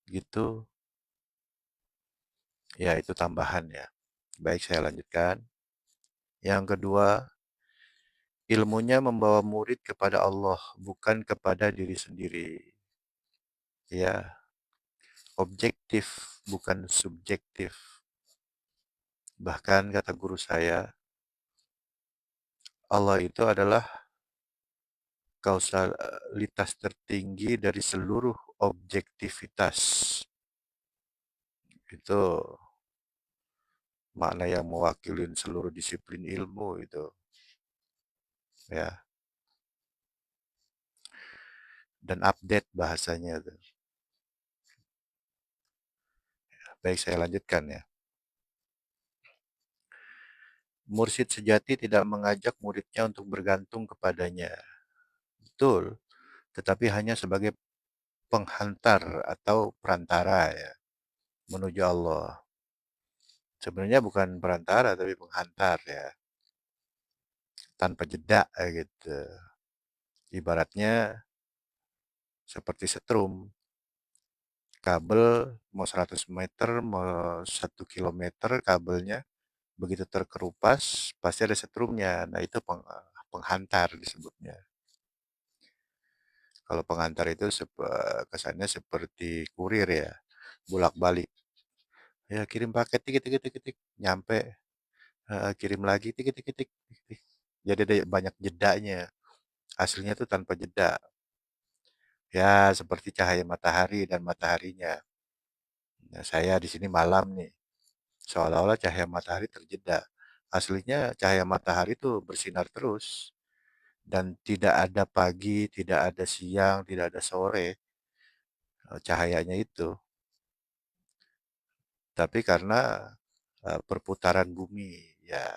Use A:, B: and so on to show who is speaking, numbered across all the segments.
A: gitu. Ya, itu tambahan ya. Baik, saya lanjutkan. Yang kedua, ilmunya membawa murid kepada Allah, bukan kepada diri sendiri. Ya, objektif, bukan subjektif. Bahkan kata guru saya, Allah itu adalah kausalitas tertinggi dari seluruh objektivitas. Itu makna yang mewakili seluruh disiplin ilmu itu. Ya, dan update bahasanya itu. Baik, saya lanjutkan ya. Mursyid sejati tidak mengajak muridnya untuk bergantung kepadanya. Betul, tetapi hanya sebagai penghantar atau perantara ya menuju Allah. Sebenarnya bukan perantara tapi penghantar ya, tanpa jeda gitu. Ibaratnya seperti setrum, kabel mau 100 meter, mau 1 kilometer kabelnya, begitu terkerupas pasti ada setrumnya. Nah, itu penghantar disebutnya. Kalau pengantar itu kesannya seperti kurir ya, bolak-balik. Ya kirim paket tik tik tik tik nyampe, kirim lagi tik tik tik tik. Jadi ada banyak jedanya. Hasilnya itu tanpa jeda. Ya seperti cahaya matahari dan mataharinya. Nah, saya di sini malam nih. Seolah-olah cahaya matahari terjeda. Aslinya cahaya matahari itu bersinar terus dan tidak ada pagi, tidak ada siang, tidak ada sore cahayanya itu. Tapi karena perputaran bumi, ya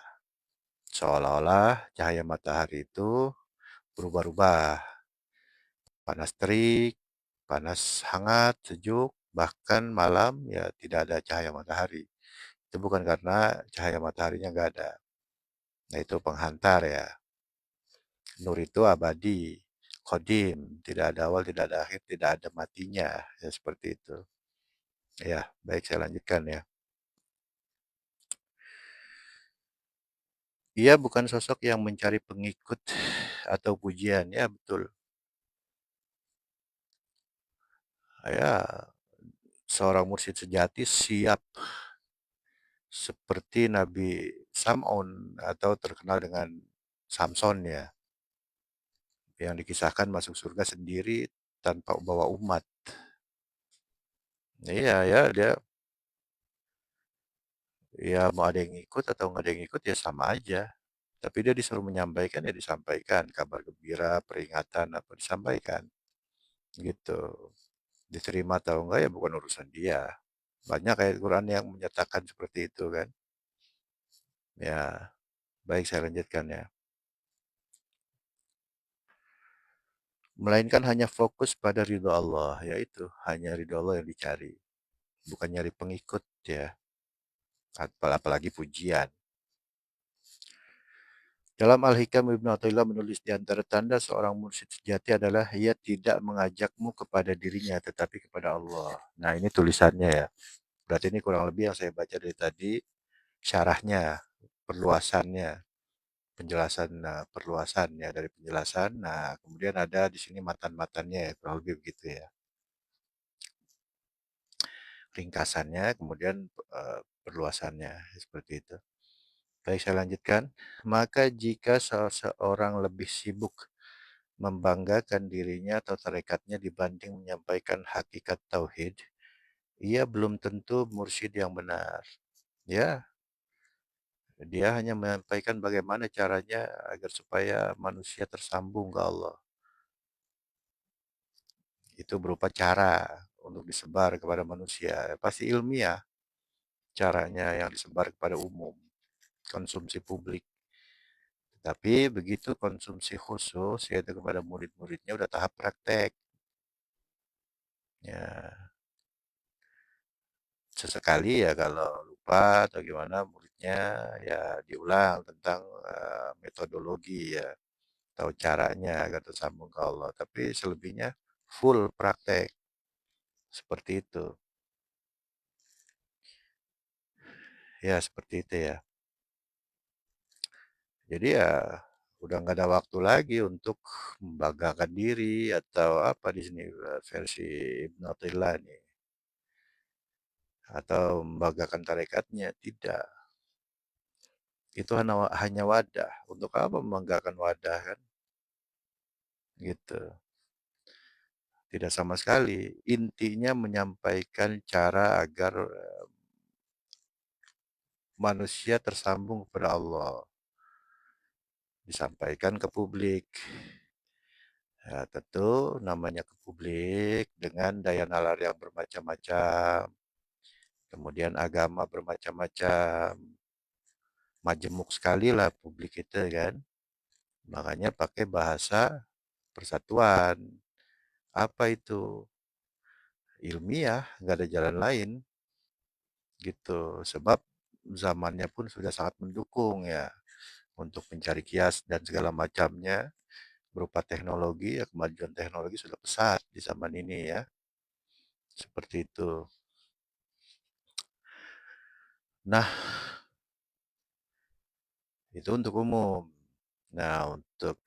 A: seolah-olah cahaya matahari itu berubah-ubah. Panas terik, panas hangat, sejuk, bahkan malam ya tidak ada cahaya matahari. Itu bukan karena cahaya mataharinya nggak ada. Nah itu penghantar ya. Nur itu abadi, kodim, tidak ada awal, tidak ada akhir, tidak ada matinya. Ya seperti itu. Ya, baik saya lanjutkan ya. Ia bukan sosok yang mencari pengikut atau pujian. Ya betul. Ya, seorang mursyid sejati siap seperti Nabi Sam'un atau terkenal dengan Samson ya, yang dikisahkan masuk surga sendiri tanpa bawa umat. Iya ya, dia ya mau ada yang ikut atau nggak ada yang ikut ya sama aja. Tapi dia disuruh menyampaikan ya disampaikan, kabar gembira, peringatan apa disampaikan. Gitu. Diterima atau enggak ya bukan urusan dia. Banyak ayat Quran yang menyatakan seperti itu kan. Ya, baik saya lanjutkan ya. Melainkan hanya fokus pada ridho Allah, yaitu hanya ridho Allah yang dicari, bukan nyari pengikut ya, apalagi pujian. Dalam Al-Hikam Ibnu Athaillah menulis di antara tanda seorang mursyid sejati adalah ia tidak mengajakmu kepada dirinya tetapi kepada Allah. Nah, ini tulisannya ya. Berarti ini kurang lebih yang saya baca dari tadi, syarahnya, perluasannya, penjelasan perluasannya dari penjelasan. Nah, kemudian ada di sini matan-matannya ya, kurang lebih begitu ya. Ringkasannya, kemudian perluasannya seperti itu. Baik, saya lanjutkan. Maka jika seseorang lebih sibuk membanggakan dirinya atau tarekatnya dibanding menyampaikan hakikat tauhid, ia belum tentu mursyid yang benar. Ya, dia hanya menyampaikan bagaimana caranya agar supaya manusia tersambung ke Allah. Itu berupa cara untuk disebar kepada manusia. Pasti ilmiah caranya yang disebar kepada umum, konsumsi publik. Tapi begitu konsumsi khusus, yaitu kepada murid-muridnya udah tahap praktek. Ya, sesekali ya kalau lupa atau gimana muridnya ya diulang tentang metodologi ya, tahu caranya agar tersambung ke Allah. Tapi selebihnya full praktek. Seperti itu. Ya, seperti itu ya. Jadi ya udah nggak ada waktu lagi untuk membanggakan diri atau apa di sini versi Ibnu Athaillah nih atau membanggakan tarekatnya tidak. Itu hanya wadah. Untuk apa membanggakan wadah kan? Gitu. Tidak sama sekali. Intinya menyampaikan cara agar manusia tersambung kepada Allah. Disampaikan ke publik. Ya, tentu namanya ke publik dengan daya nalar yang bermacam-macam. Kemudian agama bermacam-macam. Majemuk sekali lah publik itu kan. Makanya pakai bahasa persatuan. Apa itu? Ilmiah, nggak ada jalan lain gitu. Sebab zamannya pun sudah sangat mendukung ya untuk mencari kias dan segala macamnya berupa teknologi, ya kemajuan teknologi sudah pesat di zaman ini ya. Seperti itu. Nah, itu untuk umum. Nah, untuk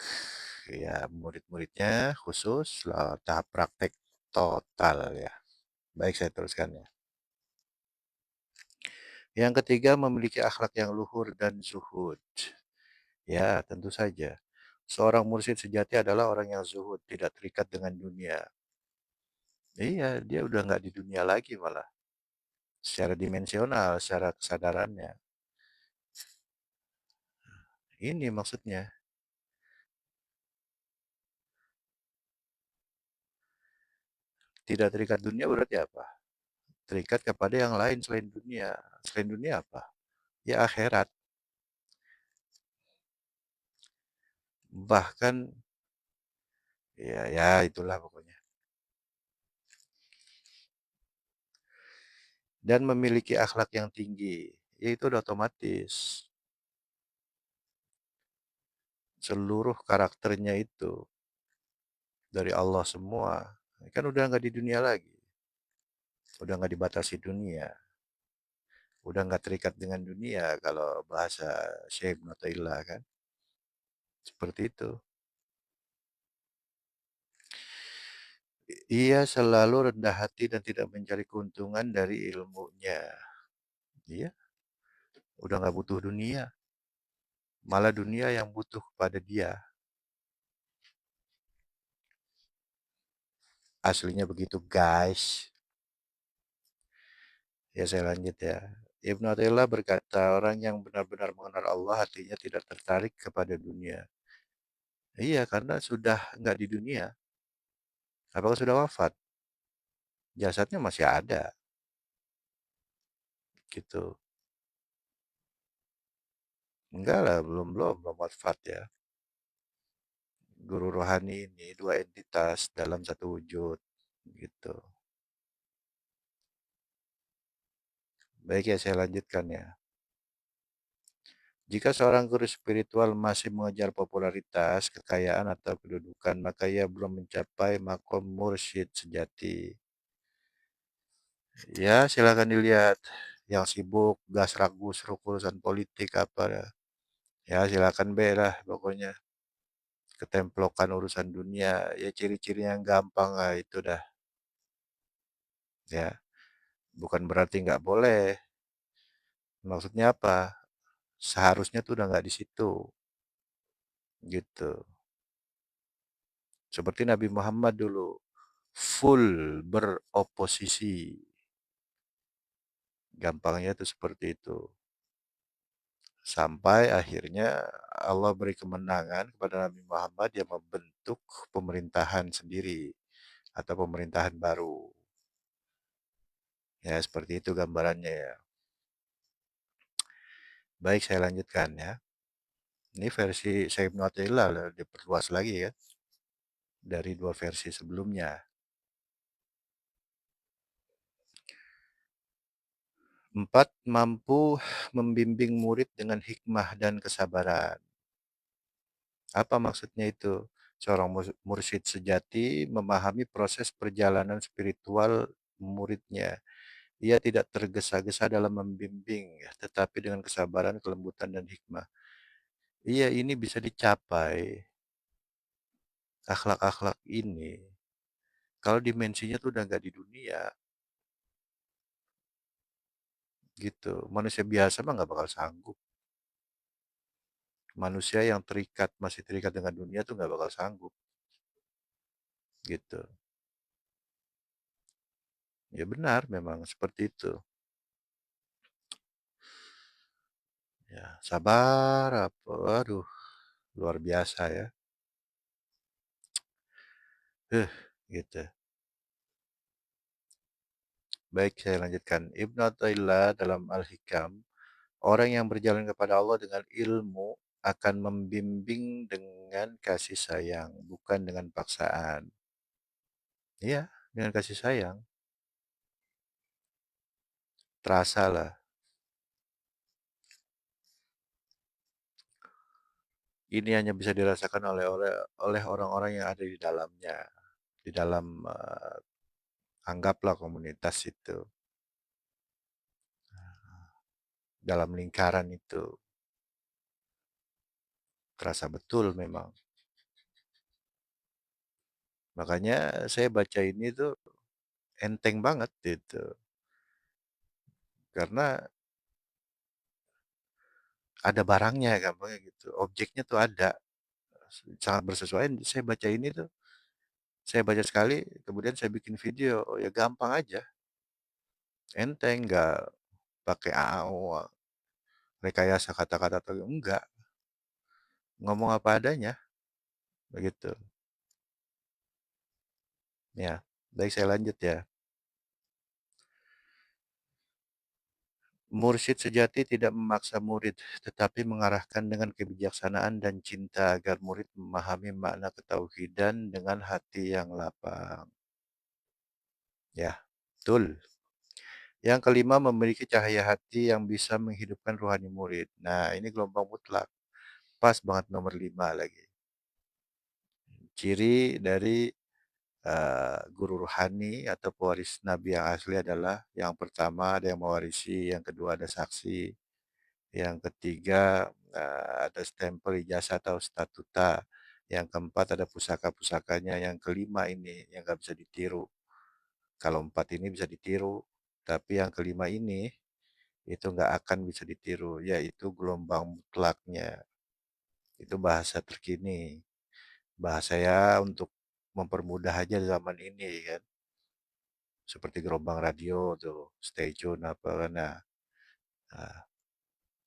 A: ya murid-muridnya khusus tahap praktek total ya. Baik, saya teruskan ya. Yang ketiga, memiliki akhlak yang luhur dan zuhud. Ya, tentu saja. Seorang mursyid sejati adalah orang yang zuhud, tidak terikat dengan dunia. Iya, dia udah nggak di dunia lagi malah. Secara dimensional, secara kesadarannya. Ini maksudnya. Tidak terikat dunia berarti apa? Terikat kepada yang lain selain dunia. Selain dunia apa? Ya akhirat. Bahkan, ya itulah pokoknya. Dan memiliki akhlak yang tinggi. Ya itu udah otomatis. Seluruh karakternya itu dari Allah semua. Kan udah nggak di dunia lagi. Udah nggak dibatasi dunia. Udah nggak terikat dengan dunia kalau bahasa Syekh Ibn Athaillah kan. Seperti itu. Ia selalu rendah hati dan tidak mencari keuntungan dari ilmunya. Iya, udah nggak butuh dunia. Malah dunia yang butuh kepada dia. Aslinya begitu guys. Ya saya lanjut ya. Ibnu Athaillah berkata, orang yang benar-benar mengenal Allah hatinya tidak tertarik kepada dunia. Iya, karena sudah nggak di dunia. Apakah sudah wafat? Jasadnya masih ada, gitu. Enggak lah, belum wafat ya. Guru rohani ini dua entitas dalam satu wujud, gitu. Baik ya, saya lanjutkan ya. Jika seorang guru spiritual masih mengejar popularitas, kekayaan, atau kedudukan, maka ia belum mencapai makom mursyid sejati. Ya, silakan dilihat. Yang sibuk, gas ragus, urusan politik apa. Ya, silakan be lah pokoknya. Ketemplokan urusan dunia. Ya, ciri-ciri yang gampang lah itu dah. Ya, bukan berarti nggak boleh. Maksudnya apa? Seharusnya tuh udah nggak di situ. Gitu. Seperti Nabi Muhammad dulu. Full beroposisi. Gampangnya itu seperti itu. Sampai akhirnya Allah beri kemenangan kepada Nabi Muhammad yang membentuk pemerintahan sendiri atau pemerintahan baru. Ya, seperti itu gambarannya ya. Baik, saya lanjutkan ya. Ini versi Syekh Ibnu Athaillah diperluas lagi ya dari dua versi sebelumnya. 4. Mampu membimbing murid dengan hikmah dan kesabaran. Apa maksudnya itu? Seorang mursyid sejati memahami proses perjalanan spiritual muridnya. Ia tidak tergesa-gesa dalam membimbing, ya, tetapi dengan kesabaran, kelembutan, dan hikmah. Iya, ini bisa dicapai, akhlak-akhlak ini. Kalau dimensinya tuh udah nggak di dunia, gitu. Manusia biasa mah nggak bakal sanggup. Manusia yang terikat, masih terikat dengan dunia tuh nggak bakal sanggup, gitu. Ya benar, memang seperti itu. Ya, sabar apa? Waduh, luar biasa ya. Eh, gitu. Baik, saya lanjutkan. Ibnu Athaillah dalam Al-Hikam, orang yang berjalan kepada Allah dengan ilmu akan membimbing dengan kasih sayang, bukan dengan paksaan. Iya, dengan kasih sayang. Terasa lah. Ini hanya bisa dirasakan oleh orang-orang yang ada di dalamnya, di dalam anggaplah komunitas itu, dalam lingkaran itu. Terasa betul memang. Makanya saya baca ini tuh enteng banget gitu. Karena ada barangnya gampangnya gitu. Objeknya tuh ada. Sangat bersesuaian. Saya baca ini tuh, saya baca sekali, kemudian saya bikin video. Oh ya gampang aja. Enteng, nggak pakai AAO, rekayasa kata-kata atau enggak. Ngomong apa adanya. Begitu. Ya, baik saya lanjut ya. Mursyid sejati tidak memaksa murid, tetapi mengarahkan dengan kebijaksanaan dan cinta agar murid memahami makna ketauhidan dengan hati yang lapang. Ya, betul. Yang kelima, memiliki cahaya hati yang bisa menghidupkan rohani murid. Nah, ini gelombang mutlak. Pas banget nomor 5 lagi. Ciri dari guru rohani atau pewaris Nabi yang asli adalah yang pertama ada yang mewarisi, yang kedua ada saksi, yang ketiga ada stempel ijazah atau statuta, yang keempat ada pusaka-pusakanya, yang kelima ini yang nggak bisa ditiru. Kalau empat ini bisa ditiru, tapi yang kelima ini itu nggak akan bisa ditiru, yaitu gelombang mutlaknya. Itu bahasa terkini, bahasa ya untuk mempermudah aja zaman ini kan, seperti gelombang radio tuh, stay tune apa kan. Nah,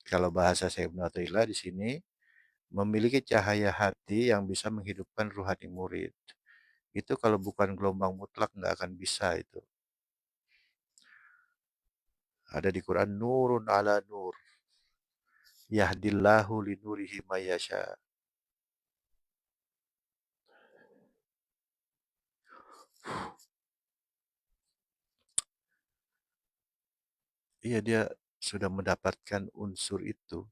A: kalau bahasa saya Ibnu Athaillah di sini memiliki cahaya hati yang bisa menghidupkan ruhani murid. Itu kalau bukan gelombang mutlak nggak akan bisa itu. Ada di Quran nurun ala nur. Yahdillahu linurihi mayasya. Iya dia sudah mendapatkan unsur itu.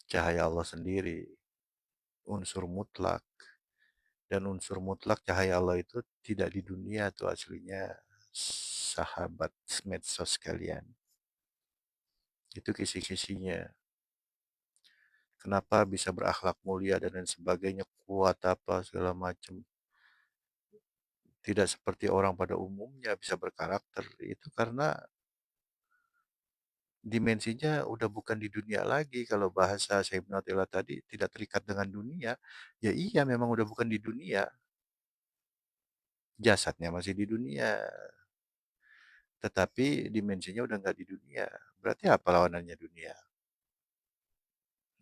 A: Cahaya Allah sendiri. Unsur mutlak. Dan unsur mutlak cahaya Allah itu tidak di dunia tuh aslinya. Sahabat medsos sekalian. Itu kisi-kisinya. Kenapa bisa berakhlak mulia dan lain sebagainya, kuat apa segala macam. Tidak seperti orang pada umumnya bisa berkarakter. Itu karena dimensinya udah bukan di dunia lagi. Kalau bahasa Sayyidina Attila tadi tidak terikat dengan dunia. Ya iya memang udah bukan di dunia. Jasadnya masih di dunia. Tetapi dimensinya udah nggak di dunia. Berarti apa lawanannya dunia?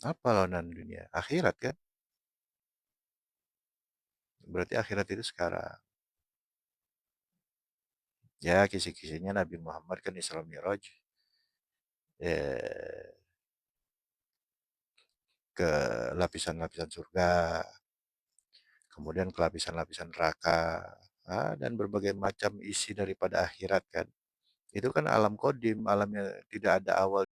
A: Apa lawanan dunia? Akhirat kan? Berarti akhirat itu sekarang. Ya kisi-kisinya Nabi Muhammad kan Isra Mi'raj. Eh, ke lapisan-lapisan surga, kemudian ke lapisan-lapisan neraka, dan berbagai macam isi daripada akhirat kan. Itu kan alam kodim, alam yang tidak ada awal